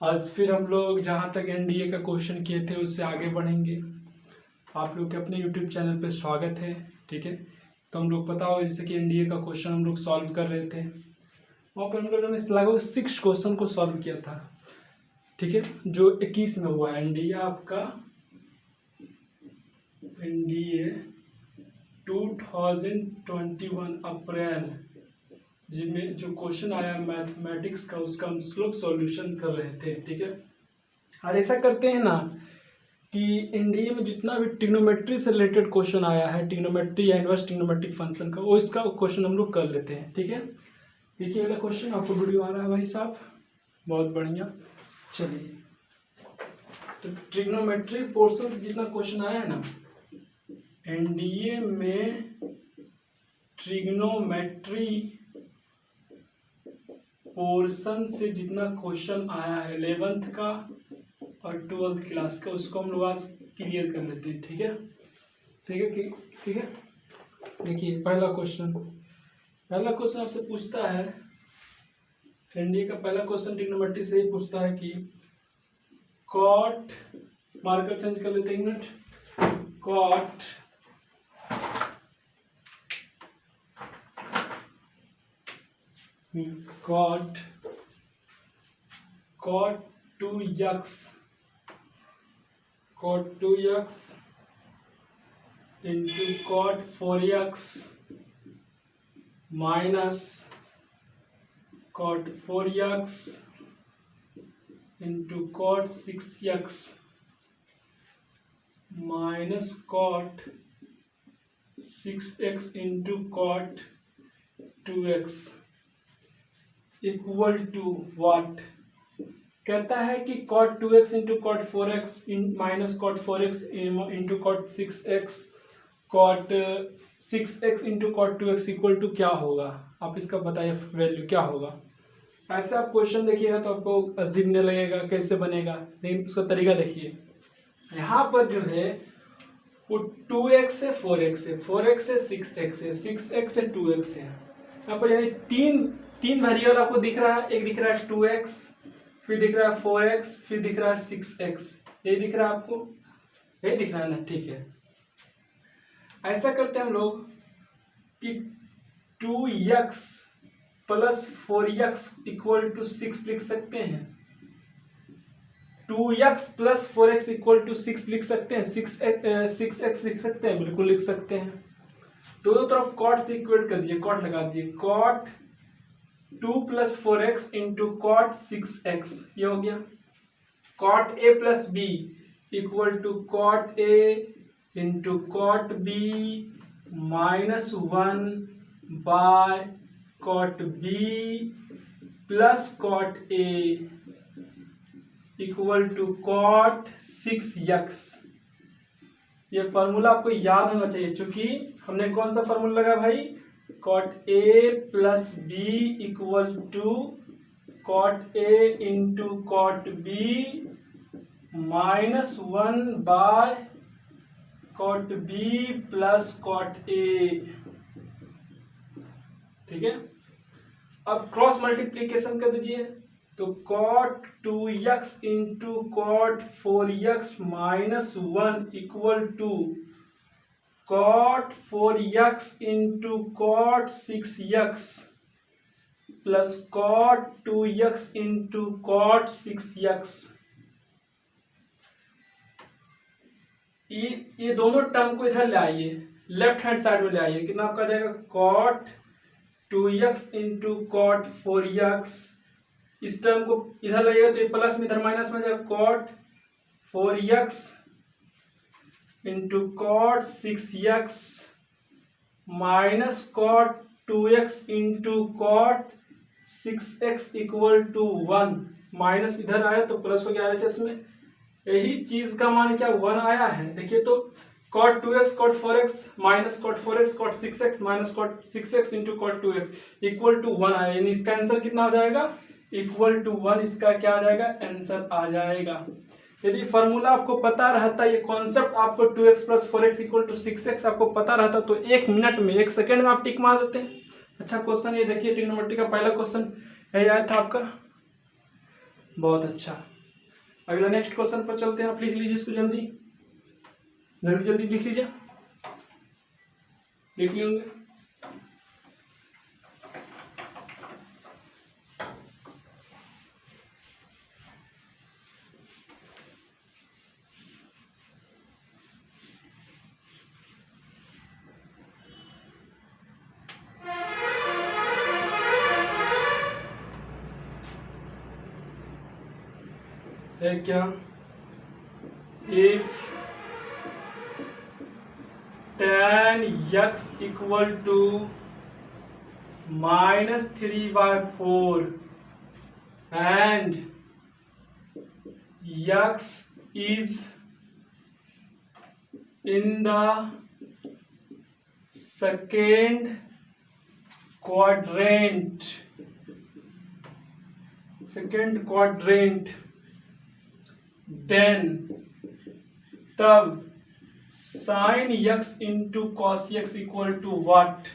आज फिर हम लोग जहाँ तक एनडीए का क्वेश्चन किए थे उससे आगे बढ़ेंगे। आप लोग के अपने यूट्यूब चैनल पे स्वागत है। ठीक है, तो हम लोग पता हो जैसे कि एनडीए का क्वेश्चन हम लोग सॉल्व कर रहे थे, वहाँ पर हम लोगों ने लगभग 6 क्वेश्चन को सॉल्व किया था। ठीक है, जो 21 में हुआ है एनडीए आपका, एनडीए 2021 अप्रैल जिसमें जो क्वेश्चन आया मैथमेटिक्स का, उसका हम लोग सॉल्यूशन कर रहे थे। ठीक है, और ऐसा करते हैं ना कि एनडीए में जितना भी ट्रिग्नोमेट्री से रिलेटेड क्वेश्चन आया है, ट्रिग्नोमेट्री या इनवर्स ट्रिग्नोमेट्रिक फंक्शन का, वो इसका क्वेश्चन हम लोग कर लेते हैं। ठीक है, देखिए अगला क्वेश्चन आपको वीडियो आ रहा है भाई साहब, बहुत बढ़िया। चलिए, तो ट्रिग्नोमेट्री पोर्शन से जितना क्वेश्चन आया है ना एनडीए में, ट्रिग्नोमेट्री पोर्शन से जितना क्वेश्चन आया है 11th का और 12th क्लास का, उसको हम लोग आज क्लियर कर लेते हैं। ठीक है, ठीक है, ठीक है। देखिए पहला क्वेश्चन आपसे पूछता है, एनडीए का पहला क्वेश्चन ट्रिग्नोमेट्री से ही पूछता है कि कॉट, मार्कर चेंज कर लेते हैं, minute, cot cot 2x into cot 4x minus cot 4x into cot 6x minus cot 6x into cot 2x equal to what. कहता है कि cot 2x into cot 4x minus cot 4x into cot 6x cot 6x into cot 2x equal to क्या होगा। आप इसका बताइए value क्या होगा। ऐसे आप क्वेश्चन देखिएगा तो आपको अजीब नहीं लगेगा, कैसे बनेगा, लेकिन उसका तरीका देखिए। यहाँ पर जो है वो 2x है, 4x है, 4x है, 6x है, 6x है, 2x है। यहाँ पर यानी तीन वेरिएबल आपको दिख रहा है। एक दिख रहा है 2x, फिर दिख रहा है 4x, फिर दिख रहा है 6x। ये दिख रहा है आपको, ये दिख रहा है ना। ठीक है, ऐसा करते हैं हम लोग कि 2x plus 4x equal to 6 लिख सकते हैं। 2x plus 4x equal to 6 लिख सकते हैं। 6x लिख सकते हैं, बिल्कुल लिख सकते हैं। दोनों तरफ कॉट से इक्वेट कर दीजिए, कॉट लगा दीजिए। Cot 2 plus 4x into cot 6x, ये हो गया। Cot a plus b equal to cot a into cot b minus 1 by cot b plus cot a equal to cot 6x। ये formula आपको याद होना चाहिए, क्योंकि हमने कौन सा फार्मूला लगा भाई, cot a plus b equal to cot a into cot b minus 1 by cot b plus cot a। ठीक है, अब क्रॉस मल्टीप्लीकेशन कर दीजिए, तो cot 2x into cot 4x minus 1 equal to cot 4x into cot 6x plus cot 2x into cot 6x। ये दोनों term को इधर ले आइए, लेफ्ट हैंड साइड में ले आइए। कितना आपका जाएगा, cot 2x into cot 4x। इस टर्म को इधर लाइएगा तो ये प्लस में इधर माइनस में जाएगा। Cot 4x into cot 6x minus cot 2x into cot 6x equal to 1। Minus इधर आया तो प्लस हो गया एच में। यही चीज का मान क्या 1 आया है। देखिए तो cot 2x cot 4x minus cot 4x cot 6x minus cot 6x into cot 2x equal to 1 आया, यानी इसका आंसर कितना हो जाएगा, इक्वल टू 1। इसका क्या आ जाएगा, आंसर आ जाएगा। यदि फॉर्मूला आपको पता रहता, ये कॉन्सेप्ट आपको 2x plus 4x equal to 6x आपको पता रहता, तो 1 मिनट में 1 सेकेंड में आप टिक मार देते हैं। अच्छा क्वेश्चन ये देखिए, ट्रिग्नोमेट्री का पहला क्वेश्चन यही आया था आपका, बहुत अच्छा। अगला नेक्स्ट क्वेश्चन पर चलते हैं। आप लिख लीजिए इसको जल्दी जल्दी जल्दी लिख लीजिए, लिख लेंगे। है क्या, if tan x equal to -3/4 and x is in the second quadrant then तब sin x into cos x equal to what.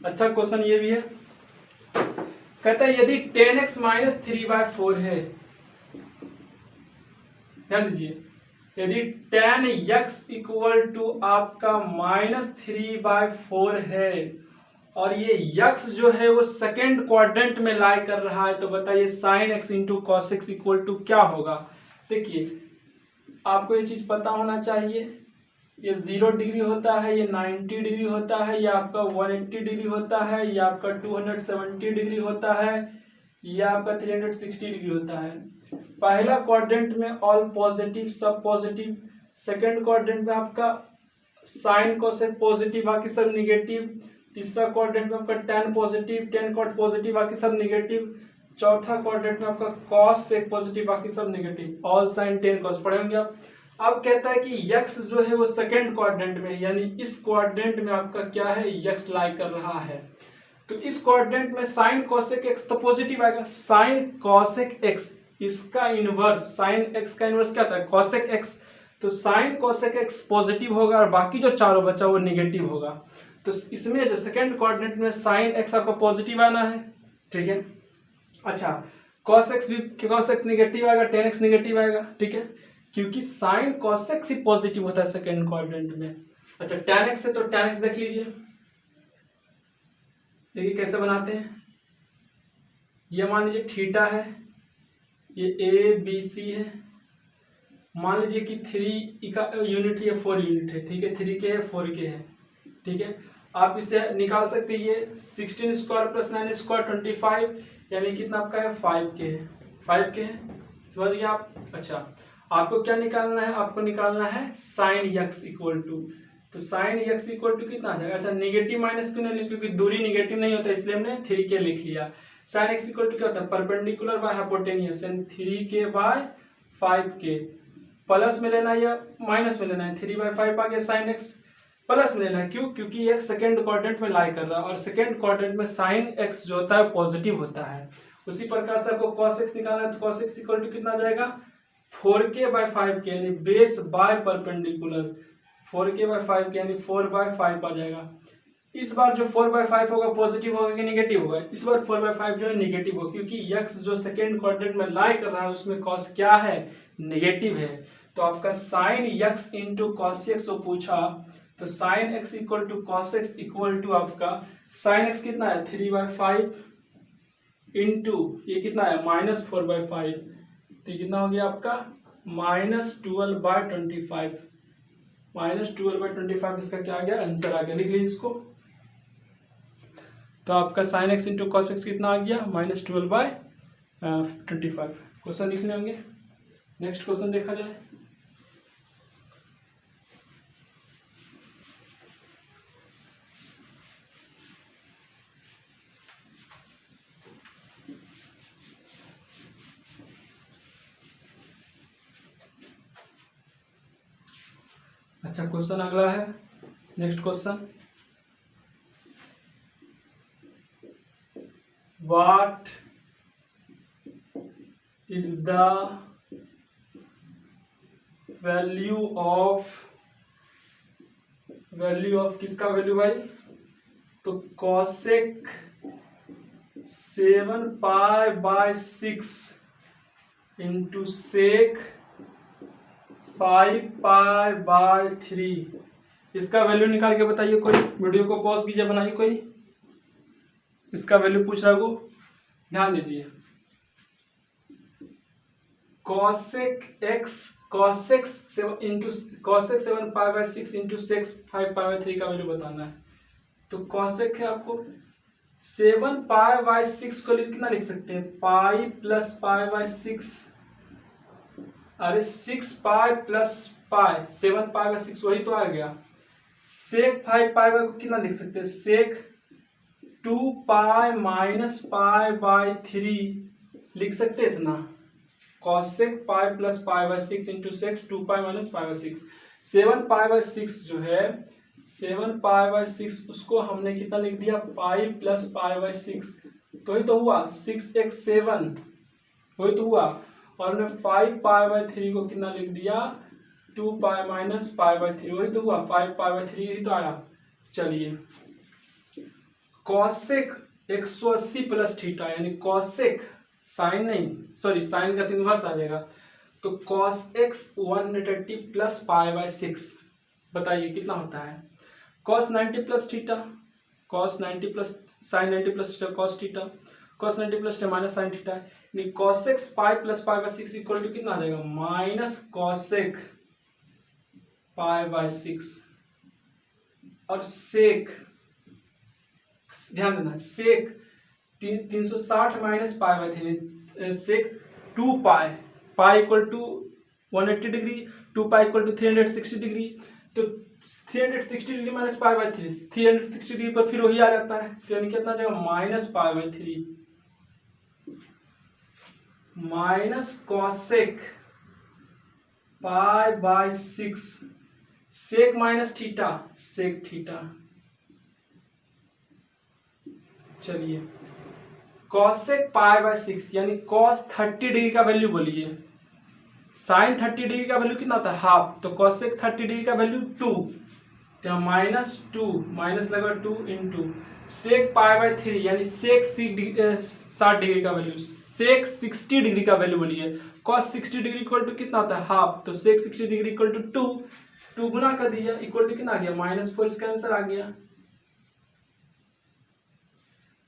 अच्छा क्वेश्चन ये भी है, कहता है यदि tan x -3/4 है, ध्यान दीजिए, यदि tan x इक्वल टू आपका -3/4 है और ये x जो है वो सेकेंड क्वाड्रेंट में लाई कर रहा है, तो बताइए sin x into cos x equal to क्या होगा। देखिए आपको ये चीज पता होना चाहिए, ये 0 डिग्री होता है, ये 90 डिग्री होता है, ये आपका 180 डिग्री होता है, ये आपका 270 डिग्री होता है, ये आपका 360 डिग्री होता है। पहला क्वाड्रेंट में ऑल पॉजिटिव सब पॉजिटिव, सेकंड क्वाड्रेंट में आपका साइन कोसेक पॉजिटिव बाकी सब निगेटिव, तीसरा क्वाड्रेंट में आपका tan positive tan cot positive बाकी सब निगेटिव, चौथा क्वाड्रेंट में आपका cos सेक पॉजिटिव बाकी सब negative, all sine tan cos पढ़ेंगे आप। अब कहता है कि x जो है वो सेकंड क्वाड्रेंट में, यानी इस क्वाड्रेंट में आपका क्या है, x लाई कर रहा है। तो इस क्वाड्रेंट में साइन कोसेक x तो पॉजिटिव आएगा, साइन कोसेक x इसका इनवर्स, साइन x का इनवर्स क्या था, कोसेक x, तो साइन कोसेक x पॉजिटिव होगा और बाकी जो चारों बचा वो निगेटिव होगा। तो इसमें जो सेकंड क्वाड्रेंट में साइन x आपका पॉजिटिव आना है, ठीक है। अच्छा cos x भी, cos x निगेटिव आएगा, tan x निगेटिव आएगा, ठीक है, क्योंकि साइन cos x ही पॉजिटिव होता है सेकंड क्वाड्रेंट में। अच्छा tan x है तो tan x देख लीजिए, देखिए कैसे बनाते हैं। ये मान लीजिए थीटा है, ये ए बी सी है, मान लीजिए कि 3 का यूनिट है, 4 यूनिट है, ठीक है, 3 के है 4 के है, ठीक है। आप इसे निकाल सकते हैं, ये 16 स्क्वायर प्लस 9 स्क्वायर 25, यानी कितना आपका है 5 के है, 5 के है, समझ गए आप। अच्छा आपको क्या निकालना है, आपको निकालना है साइन x इक्वल टू, तो साइन x इक्वल टू कितना आ जाएगा। अच्छा निगेटिव माइनस क्यों नहीं लिखा, क्योंकि दूरी निगेटिव नहीं होता इसलिए हमने 3 के लिख लिया। साइन x इक्वल टू क्या होता है, परपेंडिकुलर बाय हाइपोटेनियस, यानी 3 बाय 5 के, प्लस में लेना या माइनस में लेना है, 3/5 आ गया साइन x, प्लस में लेना है, क्यों, क्योंकि एक सेकेंड क्वाड्रेंट में लाई कर रहा है और सेकेंड क्वाड्रेंट में साइन x जो होता है पॉजिटिव होता है। उसी प्रकार से आपको cos x निकालना है, तो cos x इक्वल टू कितना आ जाएगा, 4k/5 के, यानी बेस बाय परपेंडिकुलर, 4k/5 के यानी 4/5 आ जाएगा। इस बार जो 4/5 होगा पॉजिटिव होगा कि निगेटिव होगा, इस बार 4/5 जो है निगेटिव होगा, क्योंकि x जो सेकेंड क्वाड्रेंट में लाई कर रहा है उसमें cos क्या है, नेगेटिव है। तो आपका sine x into cos x को पूछा, तो sine x equal to cos x equal to आपका साइन x कितना है 3/5 इंटू ये कितना है -4/5, तो कितना हो गया आपका -12/25, -12/25 इसका क्या आ गया, आंसर आ गया। लिख लीजिए इसको, तो आपका sine x into cos x कितना आ गया, -12/25। क्वेश्चन लिखने होंगे, नेक्स्ट क्वेश्चन देखा जाए। अच्छा क्वेश्चन अगला है, next question, what is the value of किसका वैल्यू भाई, तो कॉसेक 7π/6 इंटू सेक 5π/3। इसका वैल्यू निकाल के बताइए कोई, वीडियो को पॉज कीजिए, बनाइए कोई, इसका वैल्यू पूछ रहा है, ध्यान दीजिए। Cosec x cosec 7π/6 into sec 5π/3 का वैल्यू बताना है। तो कॉसेक है आपको 7π/6 को कितना लिख सकते हैं, पाई प्लस π/6, अरे 6π प्लस पाई, 7π/6 वही तो आ गया। सेक 5π को कितना लिख सकते हैं, सेक 2π माइनस π/3 लिख सकते हैं इतना। Cosec pi plus π/6 into sec 2π minus π/6। 7π/6 जो है 7π/6 उसको हमने कितना लिख दिया, पाई प्लस π/6, तो ही तो हुआ 6x 7, वही तो हुआ। और हमने 5π/3 को कितना लिख दिया, 2π माइनस π/3, वही तो हुआ 5π/3 ही तो आया। चलिए कॉसेक 180 प्लस थीटा, यानी कॉसेक साइन नहीं, सॉरी साइन का 3 वर्ष आ जाएगा, तो कॉस एक्स 180 प्लस π/6, बताइए कितना होता है। Cos 90 plus theta, cos 90 plus sine 90 plus theta cos theta, cos 90 plus theta minus sine theta, यानी cosec pi plus π/6 equal to कितना आ जाएगा, माइनस कॉसेक π/6। और सेक, ध्यान देना, sec 360 minus π/3, sec 2π, pi equal to 180 degree, 2π equal to 360 degree, तो 360 degree minus π/3, 360 degree पर फिर वही आ जाता है, तो यानी कितना जाएगा, minus π/3, minus cosec π/6, sec minus theta, sec theta. चलिए कॉसेक π/6 यानी कॉस 30 डिग्री का वैल्यू बोलिए, साइन 30 डिग्री का वैल्यू कितना होता है, हाफ, तो कॉसेक 30 डिग्री का वैल्यू 2, तो माइनस 2, माइनस लगा 2 इंटू सेक π/3 यानी सेक 60 डिग्री का वैल्यू, सेक 60 डिग्री का वैल्यू बोलिए, कॉस 60 डिग्री इक्वल टू कितना होता है, हाफ, तो सेक 60 डिग्री इक्वल टू 2 गुना कर दिया, इक्वल टू कितना आ गया, -4, इसका आंसर आ गया,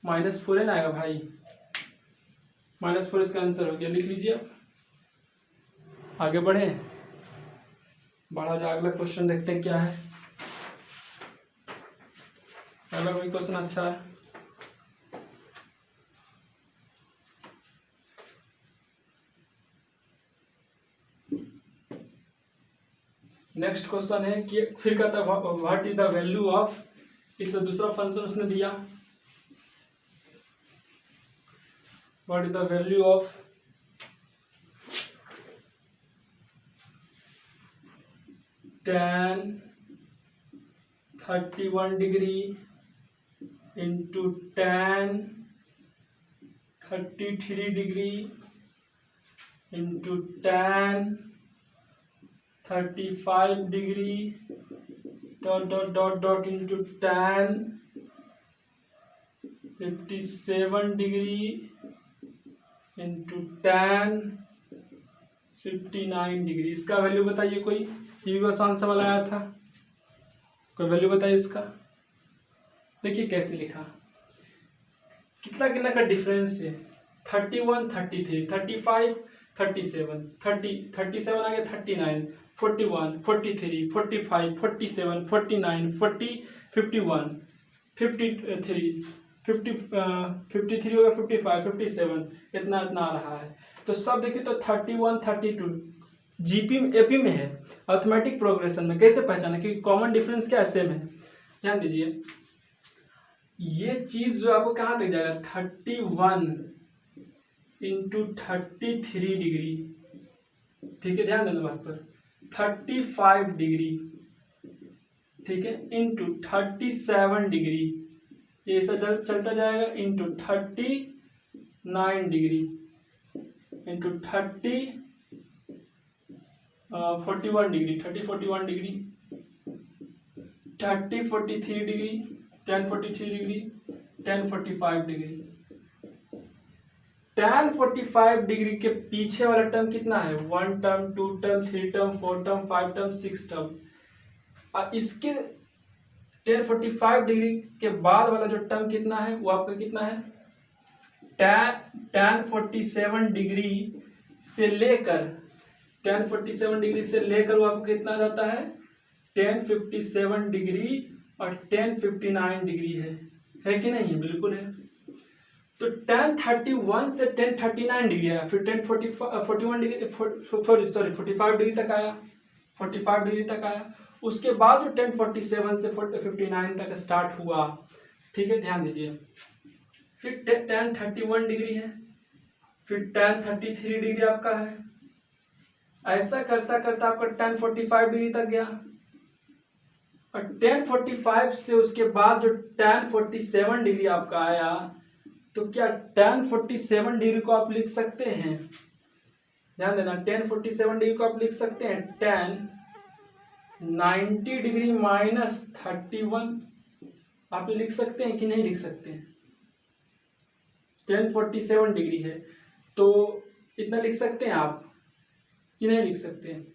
-4 है ना आएगा भाई, -4 इसका आंसर हो गया, लिख लीजिए। आगे बढ़े, बढ़ा जाए, अगला क्वेश्चन देखते हैं क्या है। अगला कोई क्वेश्चन अच्छा है, नेक्स्ट क्वेश्चन है कि फिर कहता है what is the value of, इससे दूसरा फंक्शन उसने दिया, what is the value of tan 31 degree into tan 33 degree into tan 35 degree dot dot dot dot into tan 57 degree into tan 59 degree. इसका वैल्यू बताइए कोई, ये भी आसान सवाल आया था, कोई वैल्यू बताइए इसका। देखिए कैसे लिखा, कितना कितना का डिफरेंस है, 31 33 35 37 30 37 आ गया 39 41 43 45 47 49 40 51 53 53 होगा 55 57 इतना इतना आ रहा है। तो सब देखिए तो 31 32 जीपी में एपी में है, अर्थमेटिक प्रोग्रेशन में कैसे पहचाना, क्योंकि कॉमन डिफरेंस क्या है, सेम है। ध्यान दीजिए ये चीज जो आपको कहाँ तक जाएगा, 31 इंटू 33 डिग्री, ठीक है, ध्यान देना बात पर, 35 डिग्री, ठीक है, इंटू 37 डिग्री, ये ऐसा चलता जाएगा, into 39 degree, into 41 degree, 41 degree, 43 degree, 43 degree, 45 degree. tan 45 degree के पीछे वाला टर्म कितना है, 1 term, 2 term, 3 term, 4 term, 5 term, 6 term. और इसके tan 45 डिग्री के बाद वाला जो टर्म कितना है वो आपका कितना है, tan 47 डिग्री से लेकर tan 47 डिग्री से लेकर वो आपको कितना रहता है, tan 57 डिग्री और tan 59 डिग्री है कि नहीं, बिल्कुल है। तो tan 31 से tan 39 डिग्री आया, फिर tan 41 डिग्री 45 डिग्री तक आया, 45 डिग्री तक आया। उसके बाद जो tan 47 से 59 तक स्टार्ट हुआ, ठीक है, ध्यान दीजिए। फिर tan 31 डिग्री है, फिर tan 33 डिग्री आपका है। ऐसा करता करता आपका tan 45 डिग्री तक गया, और tan 45 से उसके बाद जो tan 47 डिग्री आपका आया, तो क्या tan 47 डिग्री को आप लिख सकते हैं, ध्यान देना, tan 47 डिग्री को आप लिख सकते हैं tan 90 डिग्री माइनस 31, आप लिख सकते हैं कि नहीं लिख सकते हैं। tan 47 डिग्री है तो इतना लिख सकते हैं आप कि नहीं लिख सकते हैं,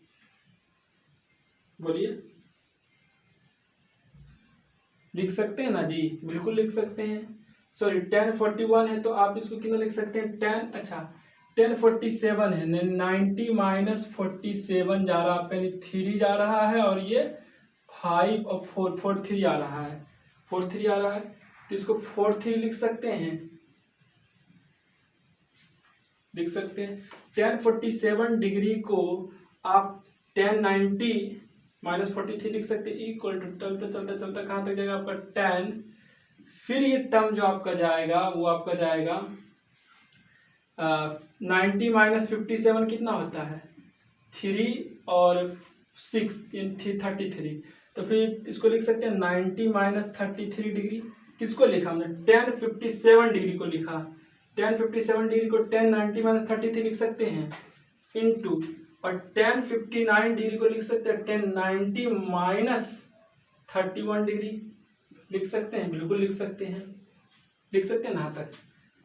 बोलिए, लिख सकते हैं ना जी, बिल्कुल लिख सकते हैं। सॉरी, tan 41 है तो आप इसको कितना लिख सकते हैं, tan, अच्छा tan 47 है, 90 माइनस 47 जा रहा आपका, 3 जा रहा है, और ये 5 और 4 3 आ रहा है, 4 3 आ रहा है, तो इसको 4 3 लिख सकते हैं, लिख सकते हैं। tan 47 डिग्री को आप tan 90 माइनस 43 लिख सकते हैं, इक्वल टू, चलते चलते चलते कहाँ तक जाएगा आपका tan, फिर ये टर्म जो आपका जाएगा वो आपका जाएगा 90 माइनस 57 कितना होता है, 3 और 6 33, तो फिर इसको लिख सकते हैं 90 माइनस 33 डिग्री। किसको लिखा हमने, tan 57 डिग्री को लिखा, tan 57 डिग्री को tan 90 माइनस 33 लिख सकते हैं, इनटू, और tan 59 डिग्री को लिख सकते हैं tan 90 माइनस 31 डिग्री, लिख सकते हैं, बिल्कुल लिख सकते हैं, लिख सकते हैं ना यहाँ तक।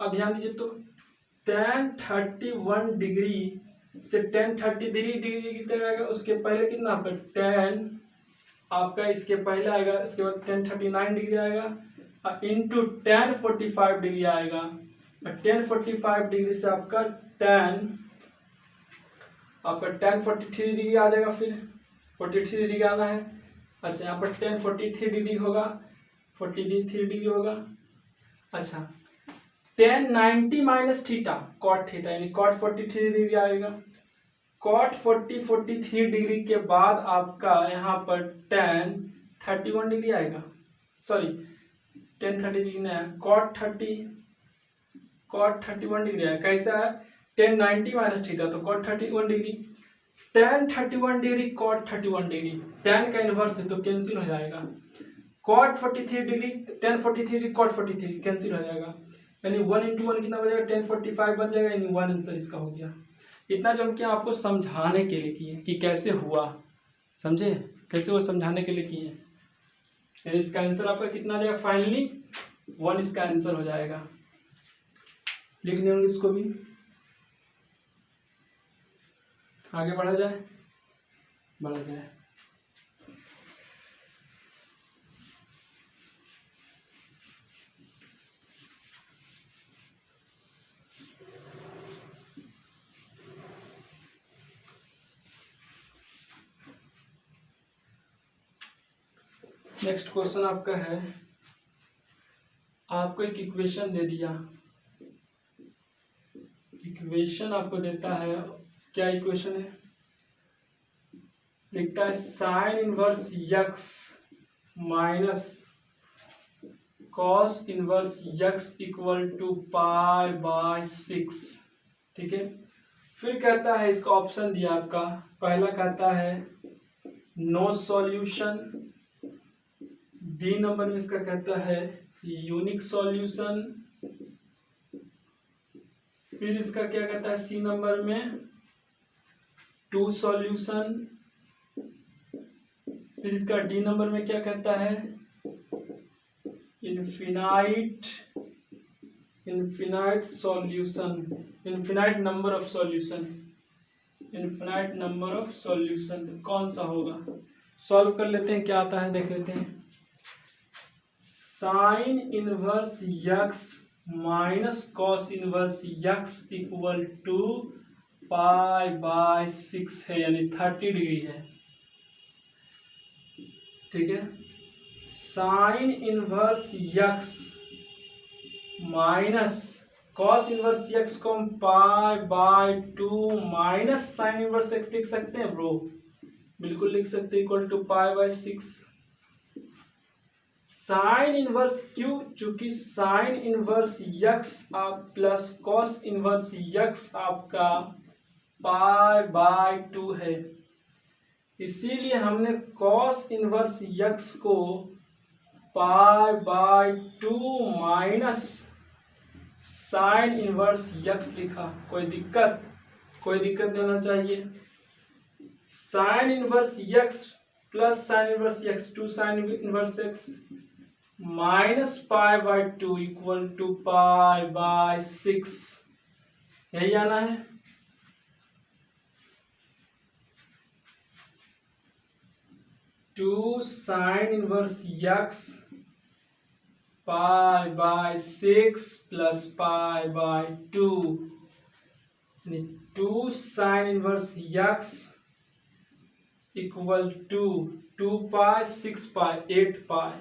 अब ध्यान दीजिए, तो tan 31 डिग्री से tan 33 डिग्री कितना आएगा, उसके पहले कितना आपका tan आपका इसके पहले आएगा, इसके बाद tan 39 डिग्री आएगा, और इंटू tan 45 डिग्री आएगा, और tan 45 डिग्री से आपका tan 43 डिग्री आ जाएगा, फिर 43 डिग्री आना है। अच्छा, यहाँ पर tan 43 डिग्री होगा, 43 डिग्री होगा। अच्छा, tan 90 minus theta, cot theta, यानी cot 43 डिग्री आएगा। cot 43 डिग्री के बाद आपका यहाँ पर tan 31 डिग्री आएगा, सॉरी tan 30 डिग्री नहीं है, cot 31 डिग्री आएगा। कैसा है, tan 90 माइनस थीटा, तो cot 31 degree, tan 31 degree cot 31 degree, tan का इनवर्स है तो कैंसिल हो जाएगा, cot 43 degree tan 43 degree cot 43 cancel हो जाएगा, यानी 1 इंटू 1 कितना बन जाएगा, tan 45 बन जाएगा, यानी 1 आंसर इसका हो गया। इतना जो हम क्या आपको समझाने के लिए किए कि कैसे हुआ, समझे, कैसे वो समझाने के लिए किए, यानी इसका आंसर आपका कितना आ जाएगा, फाइनली 1 इसका आंसर हो जाएगा। लिख लेंगे इसको भी, आगे बढ़ा जाए, बढ़ा जाए। नेक्स्ट क्वेश्चन आपका है, आपको एक इक्वेशन दे दिया, इक्वेशन आपको देता है, क्या इक्वेशन है, लिखता है sine inverse x minus cos inverse x equal to π/6, ठीक है। फिर कहता है, इसका ऑप्शन दिया आपका, पहला कहता है नो सॉल्यूशन, बी नंबर में इसका कहता है यूनिक सॉल्यूशन, फिर इसका क्या कहता है सी नंबर में 2 सॉल्यूशन, फिर इसका डी नंबर में क्या कहता है infinite infinite solution, infinite number of solution, infinite number of solution कौन सा होगा? सॉल्व कर लेते हैं, क्या आता है देख लेते हैं। Sine inverse x minus cos inverse x equal to pi by 6 है, यानी 30 डिग्री है। ठीक है, sine inverse x minus cos inverse x को हम pi by 2 minus sine inverse x लिख सकते हैं ब्रो, बिल्कुल लिख सकते हैं, equal to pi by 6। Sine inverse q, चूंकि साइन इनवर्स यक्स आप प्लस कॉस इनवर्स यक्स आपका पाई बाय 2 है, इसीलिए हमने कॉस इनवर्स यक्स को pi by 2 minus sine inverse x लिखा। कोई दिक्कत नहीं होना चाहिए। Sine inverse x plus sine inverse x, 2 sine inverse x minus pi by 2 equal to pi by 6, यही आना है। Two sine inverse x pi by 6 plus pi by 2, 2 sine inverse x equal to 2 pi 6 pi 8 pi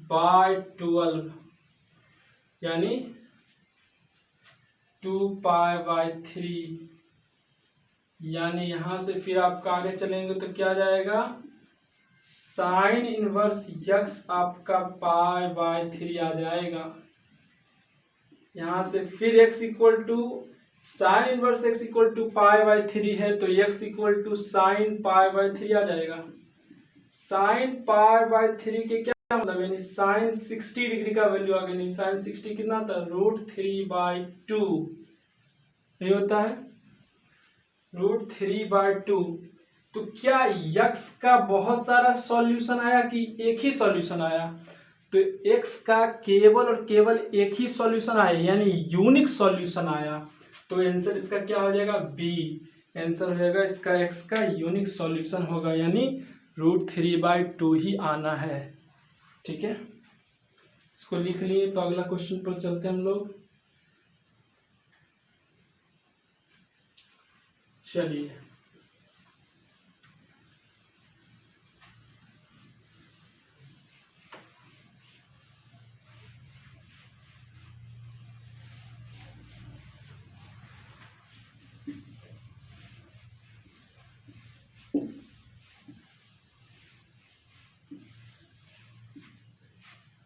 by 12, यानी 2 पाई by 3, यानी यहां से फिर आप आगे चलेंगे तो क्या जाएगा, साइन इनवर्स यक्स आपका पाई बाय 3 आ जाएगा। यहां से फिर x equal to sine inverse x equal to pi by 3 है, तो x equal to sine pi by 3 आ जाएगा। साइन पाई बाय 3 के क्या मतलब, यानी साइन 60 डिग्री का वैल्यू आ गया। नहीं, साइन 60 कितना था, √3/2, नहीं होता है, √3/2। तो क्या x का बहुत सारा सॉल्यूशन आया कि एक ही सॉल्यूशन आया? तो x का केवल और केवल एक ही सॉल्यूशन आया, यानी यूनिक सॉल्यूशन आया। तो आंसर इसका क्या हो जाएगा, बी। आंसर हो जाएगा इसका x का यूनिक सॉल्यूशन होगा, यानी √3/2 ही आना है। ठीक है, इसको लिख लिए। तो अगला क्वेश्चन पर चलते हैं हम लोग। चलिए,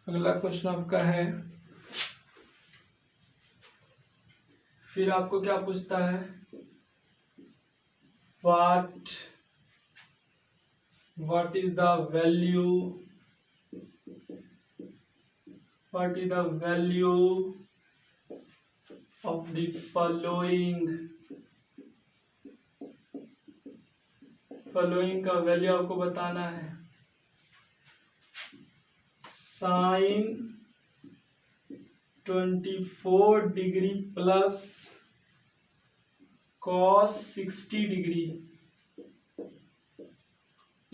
अगला क्वेश्चन आपका है, फिर आपको क्या पूछता है, what is the value of the following का वैल्यू आपको बताना है। Sine 24 degree plus cos 60 degree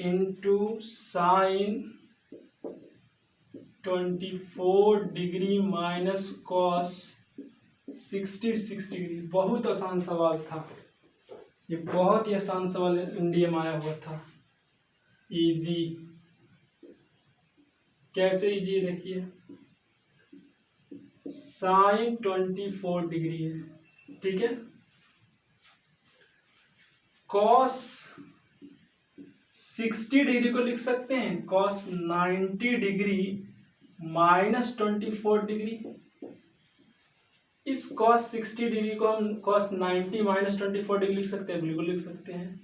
into sine 24 degree minus cos 66 degree. बहुत आसान सवाल था ये, बहुत ही आसान सवाल इंडिया में आया हुआ था, इजी। कैसे इजी, देखिए, साइन 24 डिग्री है, ठीक है, कॉस 60 डिग्री को लिख सकते हैं कॉस 90 डिग्री माइनस 24 डिग्री। इस कॉस 60 डिग्री को हम कॉस 90 माइनस 24 डिग्री लिख सकते हैं, बिल्कुल लिख सकते हैं।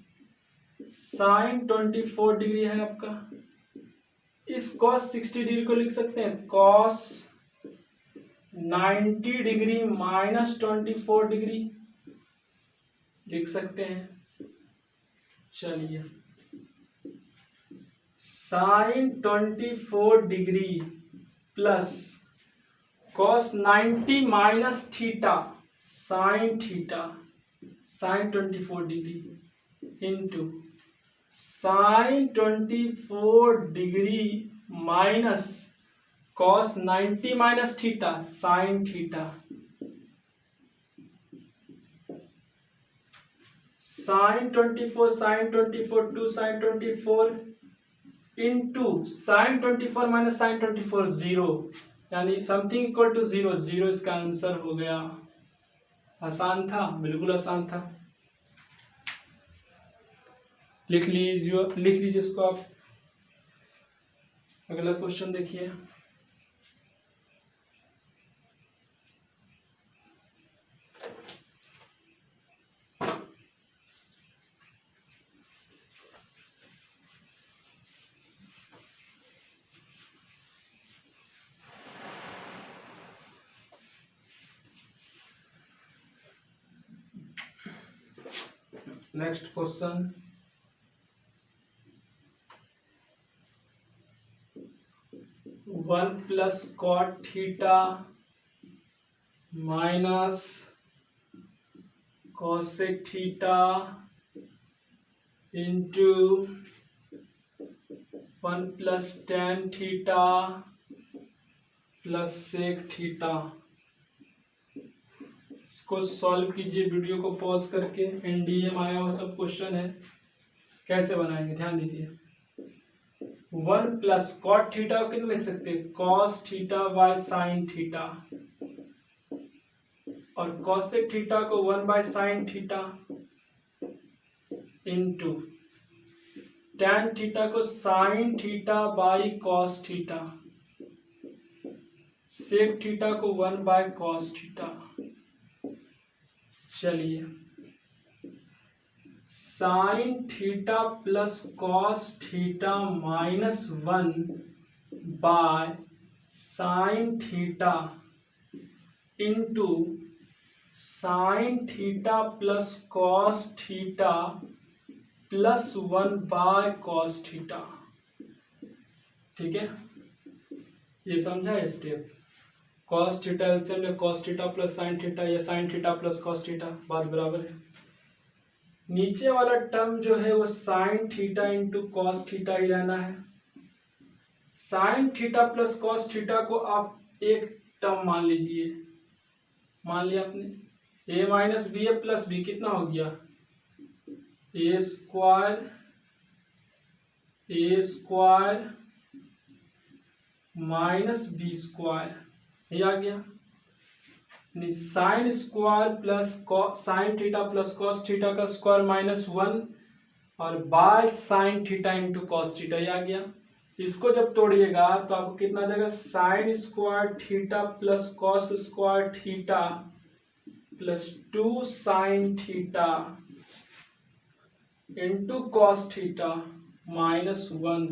साइन 24 डिग्री है आपका, इस कॉस 60 डिग्री को लिख सकते हैं कॉस 90 डिग्री माइनस 24 डिग्री, लिख सकते हैं। चलिए, sine 24 degree plus cos 90 minus theta sine theta sine 24 degree into sine 24 degree minus cos 90 minus theta sine theta sine 24 two sine 24 into sine 24 minus sine 24 zero, यानी something equal to zero. Zero इसका answer हो गया। आसान था, बिल्कुल आसान था। लिख लीजिए इसको आप। अगला क्वेश्चन देखिए। Next question, one plus cot theta minus cosec theta into one plus tan theta plus sec theta. इसको सॉल्व कीजिए वीडियो को पॉज करके। एनडीए में आया हुआ सब क्वेश्चन है, कैसे बनाएंगे ध्यान दीजिए। वन प्लस कॉट थीटा को कितना लिख सकते हैं, cos theta by sine theta, और कॉसेक थीटा को one by sine theta into tan theta को sine theta by cos theta, sec theta को वन बाय कॉस थीटा। चलिए, sine theta plus cos theta minus one by sine theta into sine theta plus cos theta plus one by cos theta. ठीक है, ये समझा है step. Cos theta LCM में cos theta plus sine theta या sine theta plus cos theta, बात बराबर है। नीचे वाला टर्म जो है वो sine theta into cos theta ही रहना है। Sine theta plus cos theta को आप एक टर्म मान लीजिए। मान लिया आपने, A minus B A plus B कितना हो गया, A square minus B square, ये आ गया। Sine square plus sine theta plus cos theta का स्क्वायर माइनस वन और by sine theta into cos theta, ये आ गया। इसको जब तोड़िएगा तो आपको कितना देगा, sine square theta plus cos square theta plus two sine theta into cos theta minus one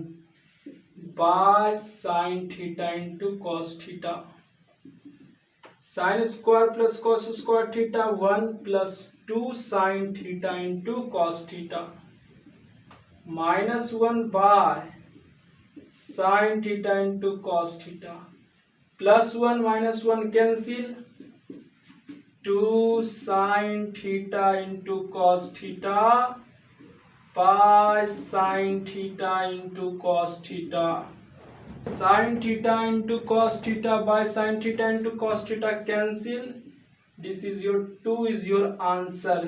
by sine theta into cos theta. Sine square plus cos square theta one plus two sine theta into cos theta minus one by sine theta into cos theta plus one minus one cancel, two sine theta into cos theta by sine theta into cos theta. Sine theta into cos theta by sine theta into cos theta cancel, this is your two is your answer.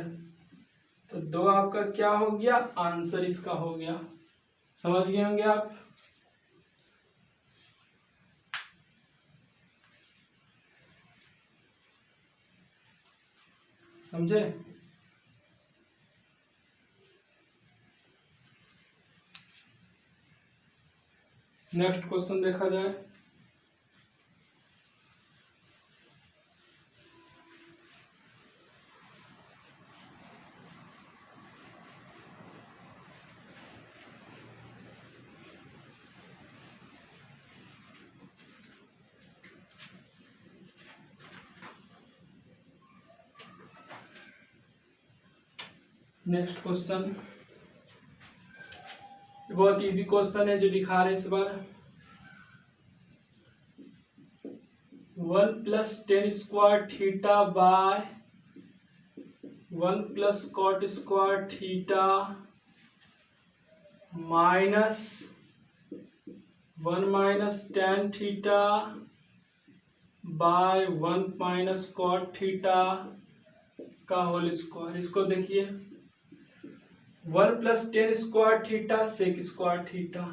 तो दो आपका क्या हो गया, answer इसका हो गया। समझ गए होंगे आप। समझे। नेक्स्ट क्वेश्चन देखा जाए। नेक्स्ट क्वेश्चन बहुत इजी क्वेश्चन है जो दिखा रहे इस बार। 1 plus tan square theta by 1 plus cot square theta minus 1 minus tan theta by 1 minus cot theta का होल स्क्वायर। इसको देखिए 1 plus tan square theta sec square theta,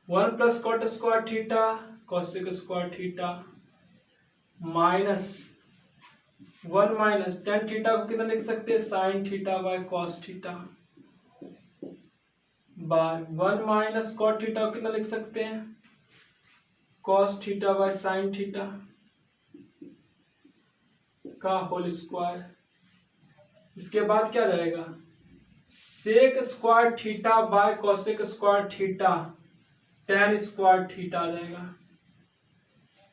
1 plus cot square theta cosec square theta minus 1 minus tan theta को कितना लिख सकते हैं sine theta by cos theta by 1 minus cot theta को कितना लिख सकते हैं cos theta by sine theta का होल स्क्वायर। इसके बाद क्या जाएगा sec square theta by cosec square theta tan square theta आ जाएगा।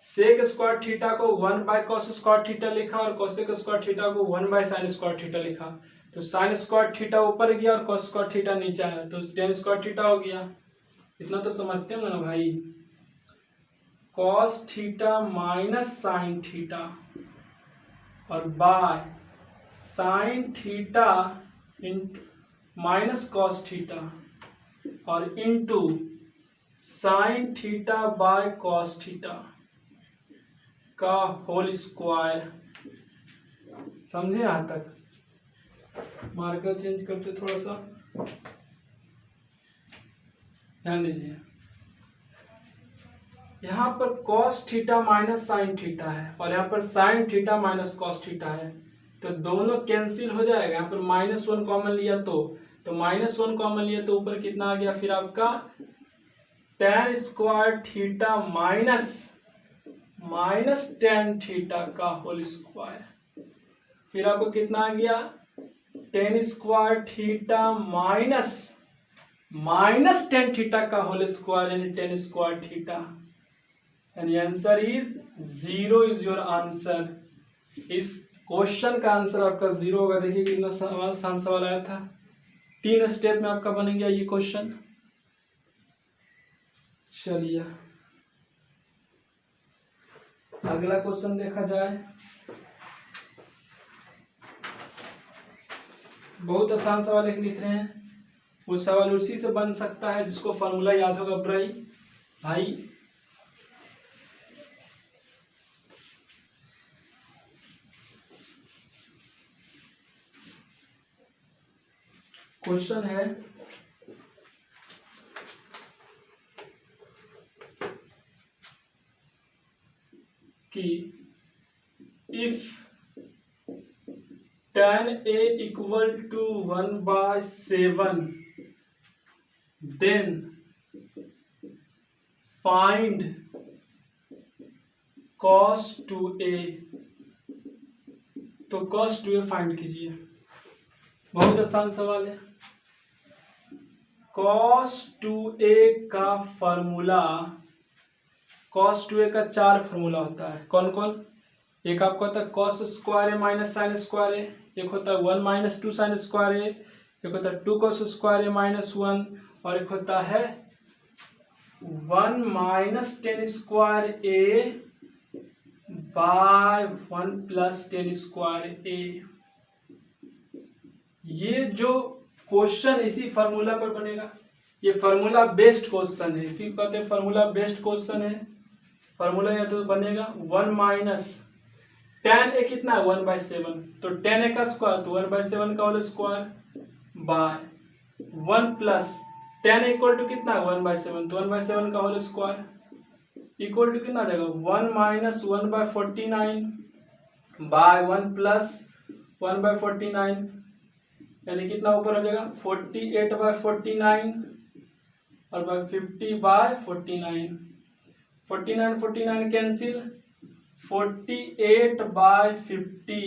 सेक स्क्वायर थीटा को 1 बाय कॉस स्क्वायर थीटा लिखा और कॉसेक स्क्वायर थीटा को 1 बाय साइन स्क्वायर थीटा लिखा, तो साइन स्क्वायर थीटा ऊपर गया और कॉस स्क्वायर थीटा नीचे आया तो टेन स्क्वायर थीटा हो गया। इतना तो समझते हो ना भाई। Cos theta minus sine theta और by sine theta minus cos theta और into sine theta by cos theta का होल स्क्वायर। समझे यहाँ तक। मार्कर चेंज करते थोड़ा सा, ध्यान दीजिए। यहाँ पर cos theta minus sine theta है और यहाँ पर sign theta minus cos theta है, तो दोनों कैंसिल हो जाएगा। यहाँ पर -1 कॉमन लिया तो -1 कॉमन लिया तो ऊपर कितना आ गया फिर आपका ten square theta minus tan theta का होल स्क्वायर। फिर आपको कितना आ गया ten square theta minus tan theta का होल स्क्वायर यानी टेन स्क्वायर थीटा, यानी answer is 0 is your answer. इस क्वेश्चन का आंसर आपका 0 होगा। देखिए कितना आसान सवाल आया था। 3 स्टेप में आपका बन गया ये क्वेश्चन। चलिए अगला क्वेश्चन देखा जाए। बहुत आसान सवाल एक लिख रहे हैं, वो सवाल उसी से बन सकता है जिसको फॉर्मूला याद होगा भाई। क्वेश्चन है कि if tan a equal to 1/7 then find cos 2a। तो cos 2a फाइंड कीजिए। बहुत आसान सवाल है। cos 2a का फॉर्मूला, cos 2a का 4 फार्मूला होता है। कौन कौन? एक आपको होता है cos स्क्वायर ए माइनस साइन स्क्वायर ए, एक होता है 1 माइनस 2 साइन स्क्वायर ए, एक होता है 2 cos स्क्वायर ए माइनस 1 और एक होता है 1 माइनस टेन स्क्वायर ए बाय 1 प्लस टेन स्क्वायर ए। ये जो क्वेश्चन इसी फार्मूला पर बनेगा। ये फार्मूला बेस्ड क्वेश्चन है, इसी को कहते हैं फार्मूला बेस्ड क्वेश्चन है। फार्मूला या तो बनेगा 1 माइनस tan a कितना है 1/7, तो tan a का स्क्वायर तो 1/7 का whole square by 1 plus tan a equal to कितना है 1/7, तो 1/7 का होल स्क्वायर इक्वल टू कितना आ जाएगा 1 माइनस 1/49 बाय 1 प्लस 1/49 यानी कितना ऊपर हो जाएगा 48/49 और बाय 50/49। 49 कैंसिल 48/50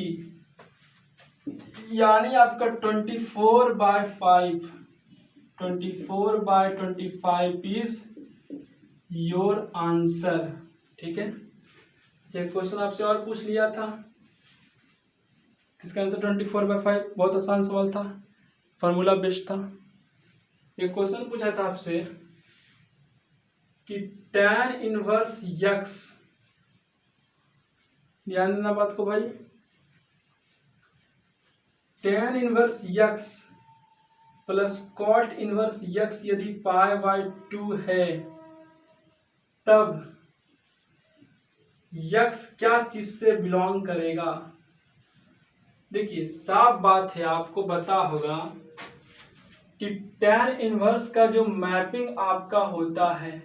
यानी आपका 24/25 इज योर आंसर। ठीक है। ये क्वेश्चन आपसे और पूछ लिया था, इसका आंसर 24/5। बहुत आसान सवाल था, फार्मूला बेस्ड था। एक क्वेश्चन पूछा था आपसे कि tan इनवर्स x ध्यान देना बात को भाई। tan inverse x plus cot inverse x यदि π/2 है तब यक्स क्या चीज से बिलोंग करेगा। देखिए साफ बात है, आपको पता होगा कि tan इनवर्स का जो मैपिंग आपका होता है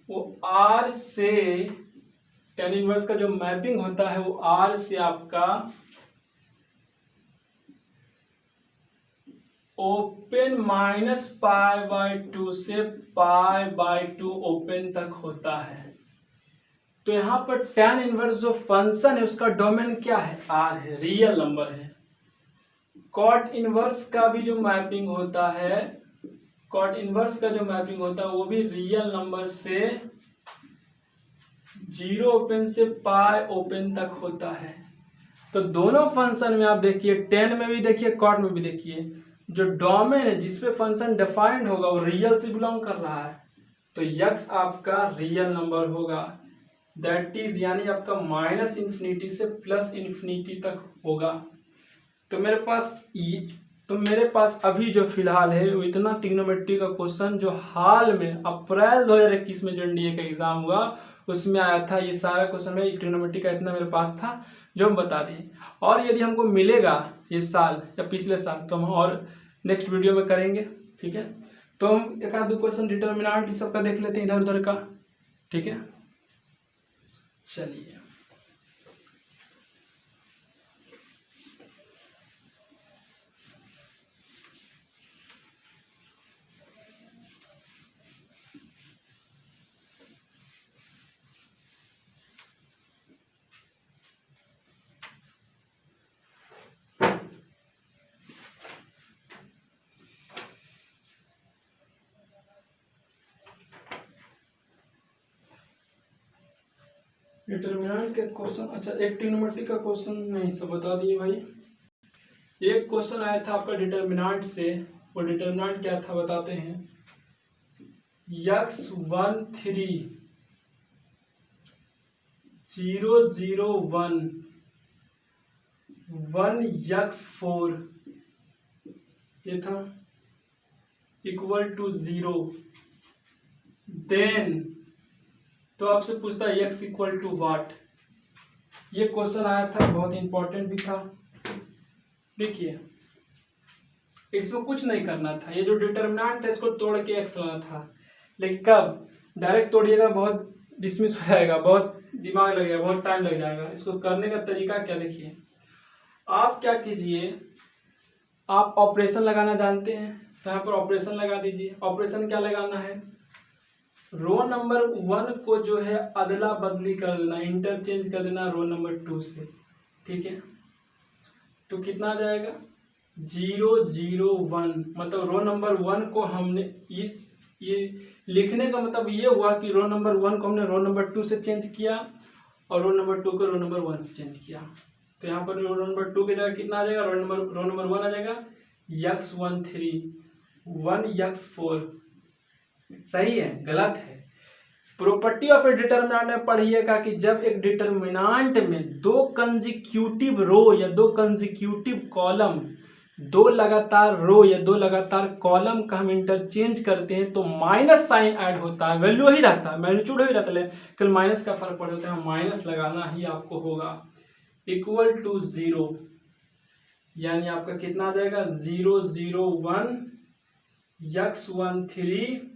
वो R से, tan इनवर्स का जो मैपिंग होता है वो R से आपका ओपन -π/2 से π/2 ओपन तक होता है। तो यहाँ पर tan इनवर्स जो फंक्शन है उसका डोमेन क्या है, R है, रियल नंबर है। कॉट इनवर्स का भी जो मैपिंग होता है, कॉट इनवर्स का जो मैपिंग होता है वो भी रियल नंबर से 0 ओपन से π ओपन तक होता है। तो दोनों फंक्शन में आप देखिए, tan में भी देखिए, कॉट में भी देखिए, जो डोमेन है जिसपे फंक्शन डिफाइंड होगा वो रियल से बिलोंग कर रहा है। तो यक्स आपका रियल नंबर होगा, दैट इज यानी आपका -∞ से +∞ तक होगा। तो मेरे पास अभी जो फिलहाल है वो इतना ट्रिग्नोमेट्री का क्वेश्चन जो हाल में अप्रैल 2021 में जो एनडीए का एग्जाम हुआ उसमें आया था, ये सारा क्वेश्चन है ट्रिग्नोमेट्री का इतना मेरे पास था जो हम बता दिए। और यदि हमको मिलेगा इस साल या पिछले साल तो हम और नेक्स्ट वीडियो में करेंगे, ठीक है। तो हम एक आध दो क्वेश्चन डिटर्मिनेंट इस सब का देख लेते हैं इधर उधर का, ठीक है। चलिए डिटर्मिनेंट के क्वेश्चन, अच्छा एक ट्रिग्नोमेट्री का क्वेश्चन नहीं सब बता दिए भाई। एक क्वेश्चन आया था आपका डिटर्मिनेंट से, वो डिटर्मिनेंट क्या था बताते हैं। x1 3 0 0 1 1 x4 ये था = 0। देन तो आपसे पूछता है x = व्हाट। ये क्वेश्चन आया था, बहुत इंपॉर्टेंट भी था। देखिए इसमें कुछ नहीं करना था, ये जो डिटर्मिनेंट है इसको तोड़ के x लाना था, लेकिन कब डायरेक्ट तोड़िएगा बहुत डिसमिस हो जाएगा, बहुत दिमाग लगेगा, बहुत टाइम लग जाएगा। इसको करने का तरीका क्या, देखिए आप क्या कीजिए, आप ऑपरेशन लगाना जानते हैं, यहाँ पर ऑपरेशन लगा दीजिए। ऑपरेशन क्या लगाना है, रो नंबर 1 को जो है अदला बदली कर देना, इंटरचेंज कर देना रो नंबर 2 से, ठीक है। तो कितना आ जाएगा 0 0 1, मतलब रो नंबर 1 को हमने ये लिखने का मतलब ये हुआ कि रो नंबर 1 को हमने रो नंबर 2 से चेंज किया और रो नंबर 2 को रो नंबर 1 से चेंज किया। तो यहाँ पर रो नंबर 2 की जगह कितना आ जाएगा, रो नंबर 1 आ जाएगा x1 3 1 x4। सही है गलत है। प्रॉपर्टी ऑफ ए डिटर्मिनेंट में पढ़िएगा कि जब एक डिटर्मिनेंट में दो कंजिक्यूटिव रो या दो कंजिक्यूटिव कॉलम, दो लगातार रो या दो लगातार कॉलम का हम इंटरचेंज करते हैं तो माइनस साइन ऐड होता है, वैल्यू ही रहता है, मैग्नीट्यूड ही रहता है, केवल माइनस का फर्क पड़ जाता है, माइनस लगाना ही आपको होगा। = 0 यानी आपका कितना आ जाएगा 0 0 1 x1 3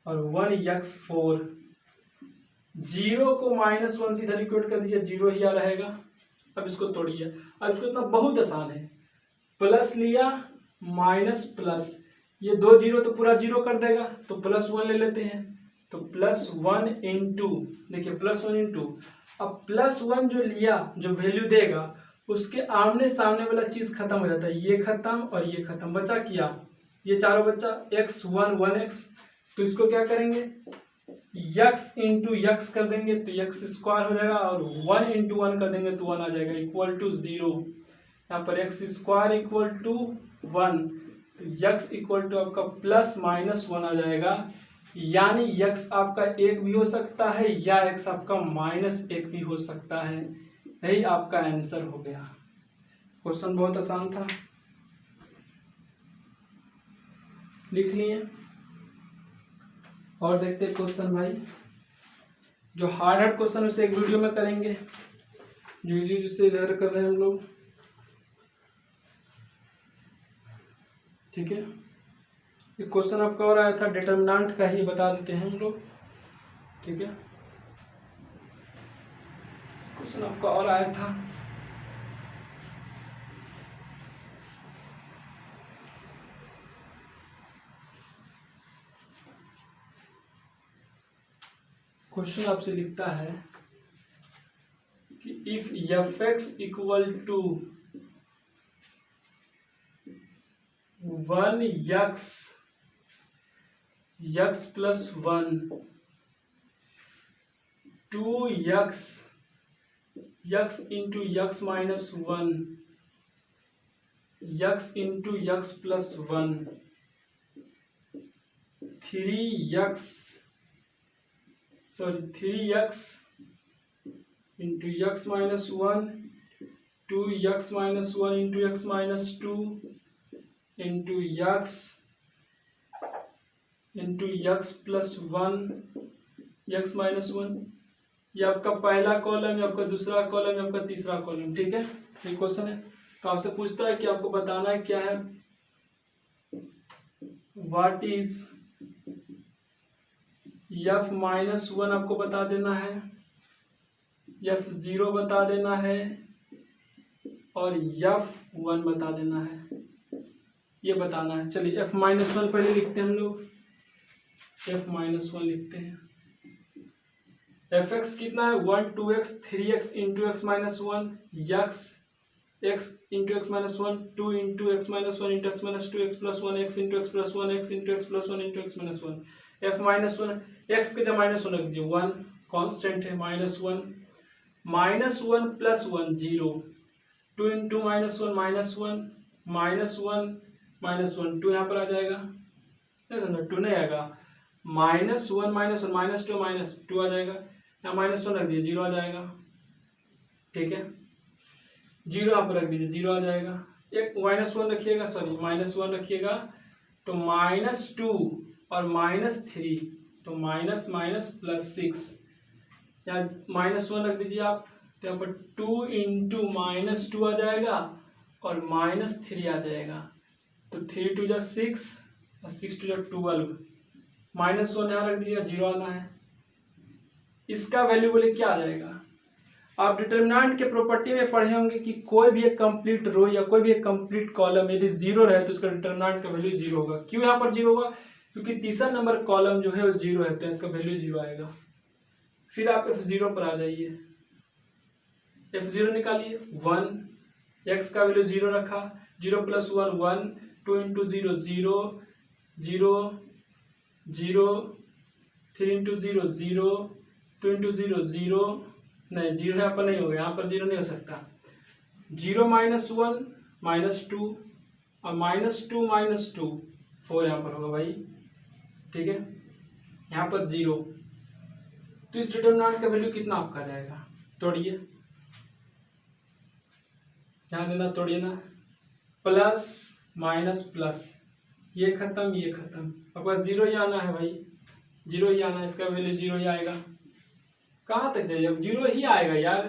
और 1 x4। 0 को -1 से इधर इक्वेट कर दीजिए, 0 ही आ रहेगा। अब इसको तोड़िए, अब इसको इतना बहुत आसान है, प्लस लिया माइनस प्लस, ये 2 0 तो पूरा 0 कर देगा, तो +1 ले लेते हैं, तो +1 इंटू, देखिए +1 इंटू, अब +1 जो लिया जो वैल्यू देगा उसके आमने सामने वाला चीज खत्म हो जाता है, ये खत्म और ये खत्म, बचा किया ये चारों बच्चा x1 1x। तो इसको क्या करेंगे x इंटू x कर देंगे तो x² हो जाएगा और 1 इंटू 1 कर देंगे तो 1 आ जाएगा = 0। यहाँ पर x² = 1, तो x = आपका +-1 आ जाएगा। यानी x आपका 1 भी हो सकता है या x आपका -1 भी हो सकता है। यही आपका आंसर हो गया। क्वेश्चन बहुत आसान था, लिख लिए। और देखते क्वेश्चन भाई, जो हार्ड क्वेश्चन उसे एक वीडियो में करेंगे, जो इजी जिससे इधर कर रहे हैं हम लोग, ठीक है। ये क्वेश्चन आपका और आया था, डिटर्मिनेंट का ही बता देते हैं हम लोग, ठीक है। क्वेश्चन आपका और आया था, क्वेश्चन आपसे लिखता है कि if f(x) equal to 1x x plus 1 2x x into x minus 1 x into x plus 1 3x into x minus 1 2x minus 1 into x minus 2 into x plus 1 x minus 1। ये आपका पहला column, ये आपका दूसरा column, ये आपका तीसरा column, ठीक है। ये क्वेश्चन है, तो आपसे पूछता है कि आपको बताना है क्या है, व्हाट इज f-1 आपको बता देना है, f0 बता देना है और f1 बता देना है, ये बताना है। चलिए f-1 पहले लिखते हैं हम लोग, f-1 लिखते हैं। fx कितना है 1 2x 3x into x minus 1 x into x minus 1 2 into x minus 1 into x minus 2 x plus 1 x into x plus 1 x into x plus 1 into x minus 1। f-1 x के जब -1 रख दिए, 1 constant है, -1 plus 1 0 2 into -1 -1 2 यहाँ पर आ जाएगा, नहीं समझा, 2 नहीं आएगा, -1 -2 आ जाएगा, यहाँ -1 रख दीजिए 0 आ जाएगा, ठीक है। 0 यहाँ पर रख दीजिए 0 आ जाएगा, एक -1 रखिएगा, सॉरी -1 रखिएगा तो -2 और -3 तो माइनस प्लस 6, यहाँ -1 रख दीजिए आप, तो यहाँ पर 2 इंटू -2 आ जाएगा और -3 आ जाएगा, तो 3 2 जा 6 और 6 2 जा 12, -1 यहाँ रख दीजिए, 0 आना है। इसका वैल्यू बोले क्या आ जाएगा। आप डिटर्मिनेंट के प्रॉपर्टी में पढ़े होंगे कि कोई भी एक कंप्लीट रो या कोई भी एक कंप्लीट कॉलम यदि 0 रहे तो उसका डिटर्मिनेंट का वैल्यू 0 होगा। क्यों यहाँ पर 0 होगा, क्योंकि तीसरा नंबर कॉलम जो है वो 0 है, तो इसका वैल्यू 0 आएगा। फिर आप f0 पर आ जाइए, f0 निकालिए, 1 x का वैल्यू 0 रखा, 0 प्लस 1 1 2 इंटू 0 0 0 0 3 इंटू 0 0 2 इंटू 0 0, नहीं 0 यहाँ पर नहीं होगा, यहाँ पर 0 नहीं हो सकता, 0 -1 -2 और -2 -2 4 यहाँ पर होगा भाई, ठीक है। यहाँ पर 0, तो इस डिटर्मिनेंट का वैल्यू कितना आपका आ जाएगा, तोड़िए, ध्यान देना, तोड़िए ना, प्लस माइनस प्लस, ये खत्म ये खत्म, आपका 0 ही आना है भाई, 0 ही आना है, इसका वैल्यू 0 ही आएगा। कहाँ तक जाइए, अब 0 ही आएगा यार,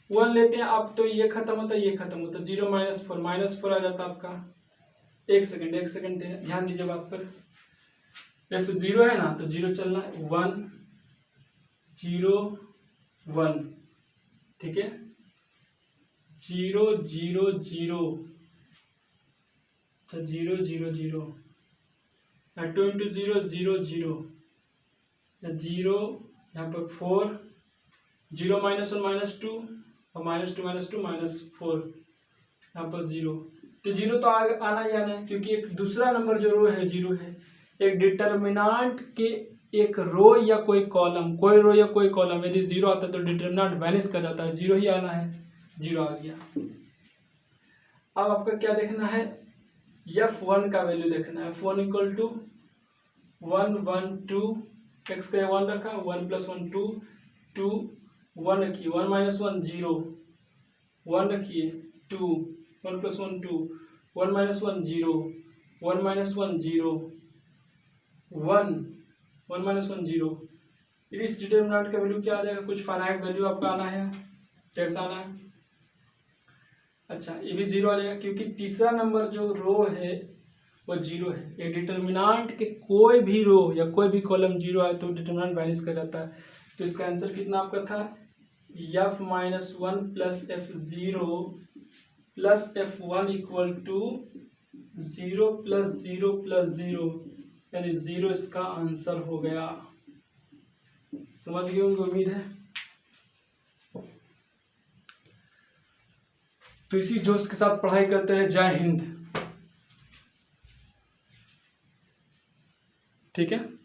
1 लेते हैं अब, तो ये खत्म होता है ये खत्म होता है, 0 -4 आ जाता आपका। एक सेकंड ध्यान दीजिए बात पर, f0 है ना तो 0 चलना है, 1 0 1, ठीक है, 0 0 0, अच्छा 0 0 0, 2 इंटू 0 0 0, 0 यहाँ पर 4, 0 -1 -2 और -2 -4, यहाँ पर 0, तो 0 तो आना ही आना है, क्योंकि एक दूसरा नंबर जो रो है 0 है। एक डिटर्मिनेंट के एक रो या कोई कॉलम, कोई रो या कोई कॉलम यदि 0 आता है तो डिटर्मिनेंट वैनिश कर जाता है, 0 ही आना है, 0 आ गया। अब आपका क्या देखना है, f1 का वैल्यू देखना है, f1 इक्वल टू 1 1 2 x का 1 रखा, 1 + 1 2 2 1 रखिए, 1 - 1 0 1 रखिए, 2 1 + 1 2 1 - 1 0 1 - 1 0 1 1 - 1 0। इस डिटर्मिनेंट का वैल्यू क्या आ जाएगा? कुछ फाइनाइट वैल्यू आपका आना है, कैसा आना है? अच्छा, ये भी 0 आ जाएगा क्योंकि तीसरा नंबर जो रो है वो 0 है। ये डिटर्मिनेंट के कोई भी रो या कोई भी कॉलम 0 आए तो डिटर्मिनेंट वैनिश कर जाता है। तो इसका आंसर कितना आपका था? f - 1 + f0 + f1 = 0 + 0 + 0, यानी 0 इसका आंसर हो गया। समझ गए होंगे उम्मीद है। तो इसी जोश के साथ पढ़ाई करते हैं। जय हिंद। ठीक है।